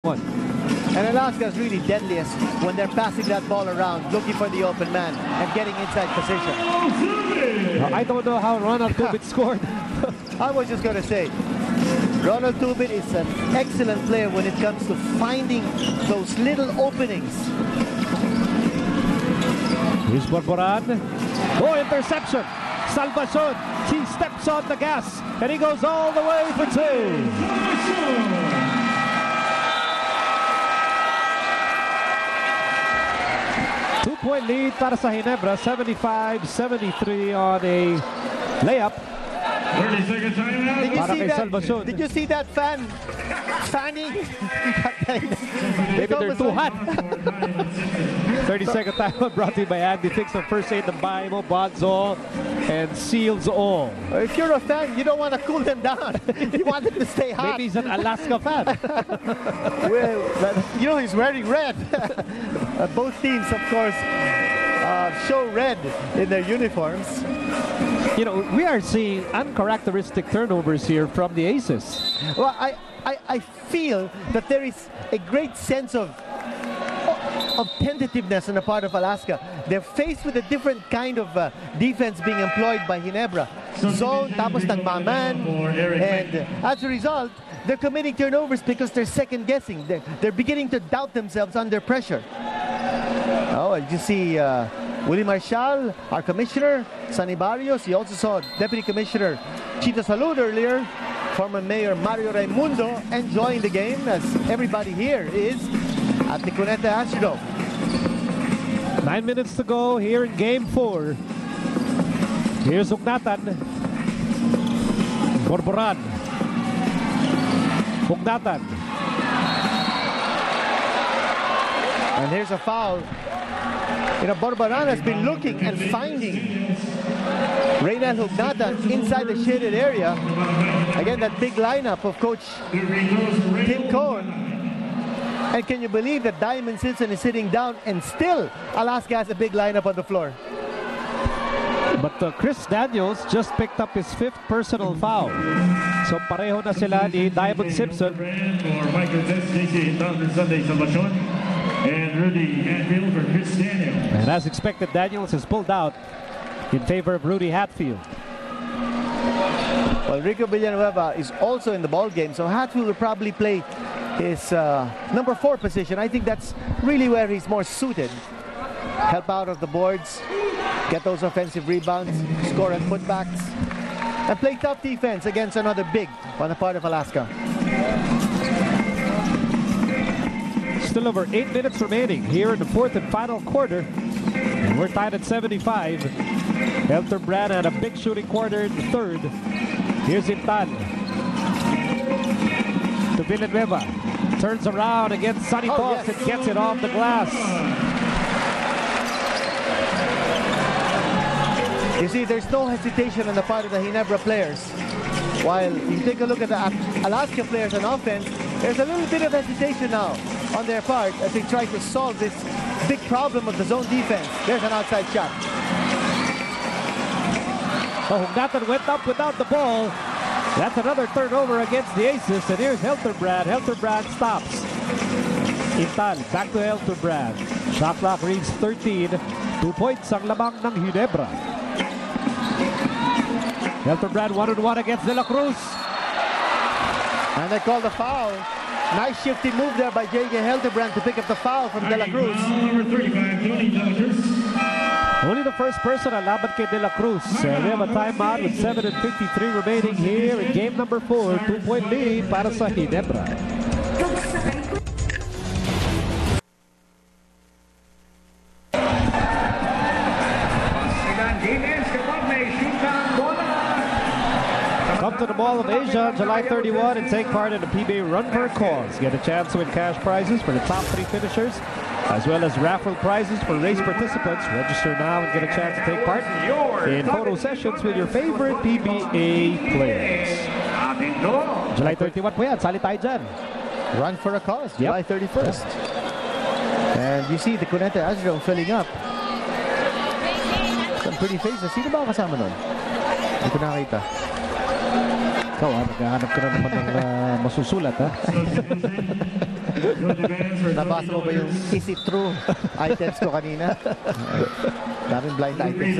One. And Alaska's really deadliest when they're passing that ball around, looking for the open man and getting inside position. I don't know how Ronald Tubid scored. I was just going to say, Ronald Tubid is an excellent player when it comes to finding those little openings. Here's Borboran. Oh, interception! Salvacion, he steps on the gas and he goes all the way for two. 2-point lead para sa Ginebra, 75-73 on a layup. 30-second timeout. Did you see that fan fanning? Maybe they're too hot. 30-second timeout brought to you by Andy Fix of First Aid, the Bible, Bonds All, and Seals All. If you're a fan, you don't want to cool them down. You want them to stay hot. Maybe he's an Alaska fan. Well, you know, he's wearing red. Both teams, of course, show red in their uniforms. You know, we are seeing uncharacteristic turnovers here from the Aces. Well, I feel that there is a great sense of tentativeness on the part of Alaska. They're faced with a different kind of defense being employed by Ginebra. Zone, tapos nagmaman, and as a result, they're committing turnovers because they're second-guessing. They're beginning to doubt themselves under pressure. Oh, you see Willie Marshall, our commissioner, Sonny Barrios. You also saw Deputy Commissioner Chito Salud earlier. Former Mayor Mario Raimundo enjoying the game, as everybody here is at the Cuneta Astrodome. 9 minutes to go here in Game 4. Here's Ugnatan. Borboran. Ugnatan. And here's a foul. You know, Borboran has been looking and finding Reynal Ugnatan inside the shaded area. Again, that big lineup of Coach Tim Cohen. And can you believe that Diamond Simpson is sitting down and still Alaska has a big lineup on the floor? But Chris Daniels just picked up his 5th personal foul. So pareho na sila ni Diamond Simpson. For Michael Tess, Sunday Salvacion, and Rudy Hatfield for Chris Daniels. And as expected, Daniels has pulled out in favor of Rudy Hatfield. Well, Rico Villanueva is also in the ball game, so Hatfield will probably play his number 4 position. I think that's really where he's more suited. Help out of the boards, get those offensive rebounds, score on putbacks, and play tough defense against another big on the part of Alaska. Still over 8 minutes remaining here in the 4th and final quarter. And we're tied at 75. Elterbrand had a big shooting quarter in the 3rd. Here's Intal. To Villanueva. Turns around against Sonny Toss and gets it off the glass. You see, there's no hesitation on the part of the Ginebra players. While you take a look at the Alaska players on offense, there's a little bit of hesitation now on their part as they try to solve this big problem of the zone defense. There's an outside shot. Oh, Ugnatan went up without the ball. That's another turnover against the Aces. And here's Elterbrand. Elterbrand stops. Intal, back to Elterbrand. Shot clock reads 13. 2 points ang lamang ng Ginebra. Elterbrand 1-on-1 against De La Cruz. And they call the foul. Nice shifty move there by J.J. Elterbrand to pick up the foul from De La Cruz. Number 35, Tony De La Cruz. Only the first person al laban kay De La Cruz. We have a timeout with 7:53 remaining here in game number 4. 2-point lead para sa Ginebra. Come to the Mall of Asia on July 31 and take part in the PBA Run for a Cause. Get a chance to win cash prizes for the top 3 finishers, as well as raffle prizes for race participants. Register now and get a chance to take part in photo sessions with your favorite PBA players. July 31 po yan. Sali tayo dyan. Run for a Cause, July 31st. And you see the Cuneta Astrodome filling up. Some pretty faces. Sino ba kasama nun? Hindi ko nakita. Ikaw, naghahanap ka na naman ng masusulat, ha? Nabasa mo ba yung is it true items ko kanina? Daming blind items.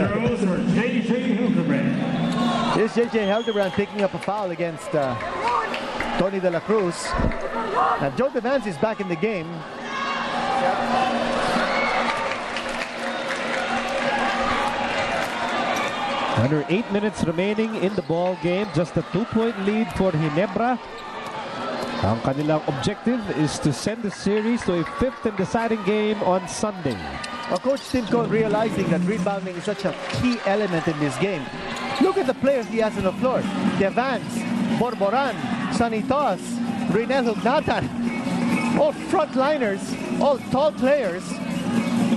Here's JJ Hildebrand picking up a foul against Tony De La Cruz. And Joe Devance is back in the game. Under 8 minutes remaining in the ball game. Just a 2-point lead for Ginebra. Ang kanilang objective is to send the series to a 5th and deciding game on Sunday. Well, Coach Tim Cone realizing that rebounding is such a key element in this game. Look at the players he has on the floor. Devance, Borboran, Sonny Toss, Rinel Hugnatan. All frontliners, all tall players,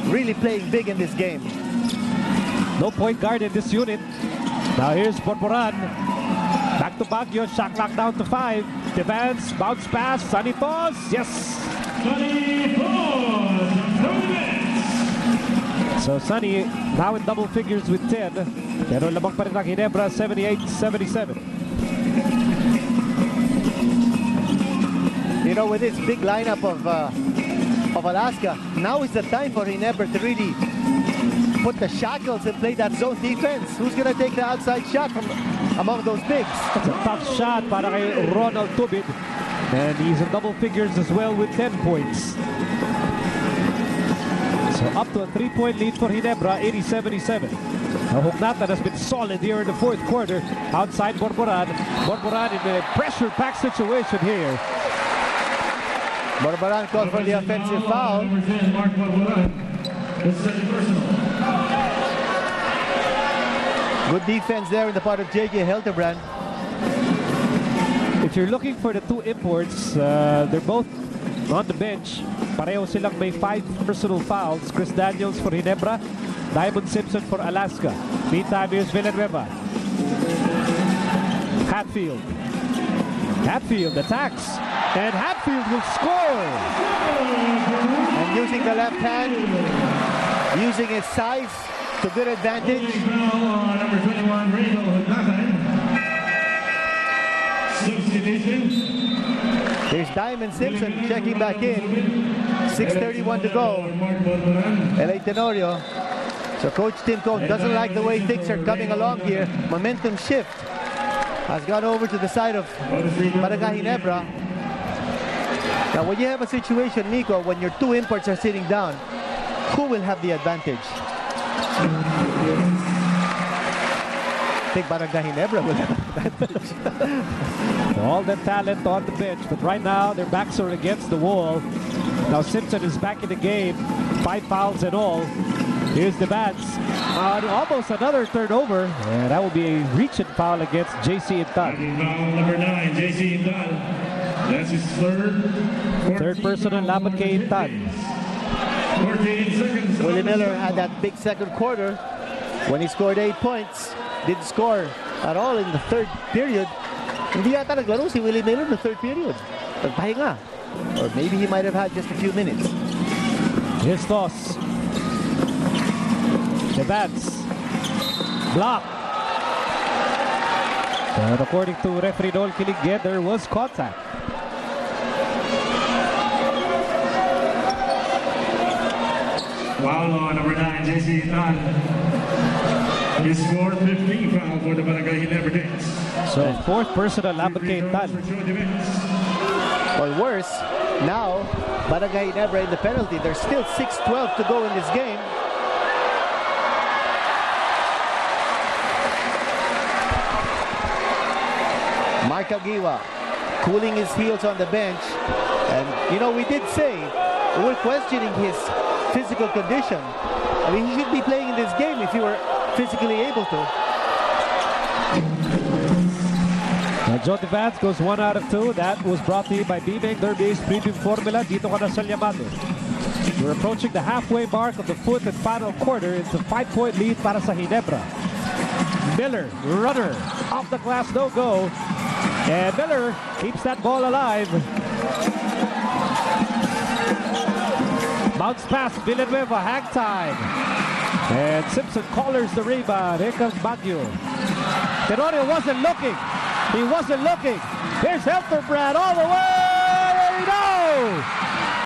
really playing big in this game. No point guard in this unit. Now here's Borboran. Back to Baguio, shot clock down to 5. Devance, bounce pass, Sonny Toss, yes! Sunday So Sonny now in double figures with 10. Pero lamang pa rin ang Ginebra, 78-77. You know, with this big lineup of Alaska, now is the time for Ginebra to really put the shackles and play that zone defense. Who's going to take the outside shot from among those bigs? It's a tough shot para kay Ronald Tubid. And he's in double figures as well with 10 points. So up to a 3-point lead for Ginebra, 80-77. Now Hugnatan has been solid here in the 4th quarter. Outside Borboran. Borboran in a pressure-packed situation here. Borboran called for the offensive foul. Number 10, Mark Borboran. This is a personal. Good defense there in the part of JJ Hildebrand. If you're looking for the two imports, they're both on the bench. Pareho silang may 5 personal fouls. Chris Daniels for Ginebra, Diamond Simpson for Alaska. Meantime, here's Villanueva. Hatfield attacks, and Hatfield will score. And using the left hand, using his size to good advantage. Number 21, Rachel Hugnatan. Substitution. Here's Diamond Simpson checking back in. 6:31 to go. LA Tenorio. So Coach Tim Cone doesn't like the way things are coming along here. Momentum shift has gone over to the side of Barangay Ginebra. Now when you have a situation, Nico, when your two imports are sitting down, who will have the advantage? I think Barangay Ginebra will have the advantage. All the talent on the bench, but right now their backs are against the wall. Now Simpson is back in the game, 5 fouls and all. Here's the bats. Almost another turnover, and that will be a reach-in foul against JC Intal. Foul number 9, JC Intal. That's his third personal laban kay Intal. 14 seconds. Willie Miller had that big second quarter when he scored 8 points. Didn't score at all in the 3rd period. Hindi yata naglaro si Willie Miller in the 3rd period. Nagpahinga. Or maybe he might have had just a few minutes. Here's toss. The bats. Block. And according to referee Noel Kiligge, there was contact. Foul on number 9, JC Intal. He scored 15 foul for the Barangay Ginebra Kings. So 4th personal laban kay Intal. Or worse, now Barangay Ginebra in the penalty. There's still 6:12 to go in this game. Mark Aguiwa cooling his heels on the bench. And, you know, we did say we're questioning his physical condition. I mean, he should be playing in this game if he were physically able to. Joe Devance goes 1 out of 2. That was brought to you by BMEG Derby's Premium Formula. Dito ka na sa Yamate. We're approaching the halfway mark of the 4th and final quarter. It's a 5-point lead para sa Ginebra. Miller, runner, off the glass, no go. And Miller keeps that ball alive. Bounce pass, Villanueva, hang time. And Simpson collars the rebound. Here comes Baguio. Tenorio wasn't looking. He wasn't looking. Here's Helterbrand all the way. No!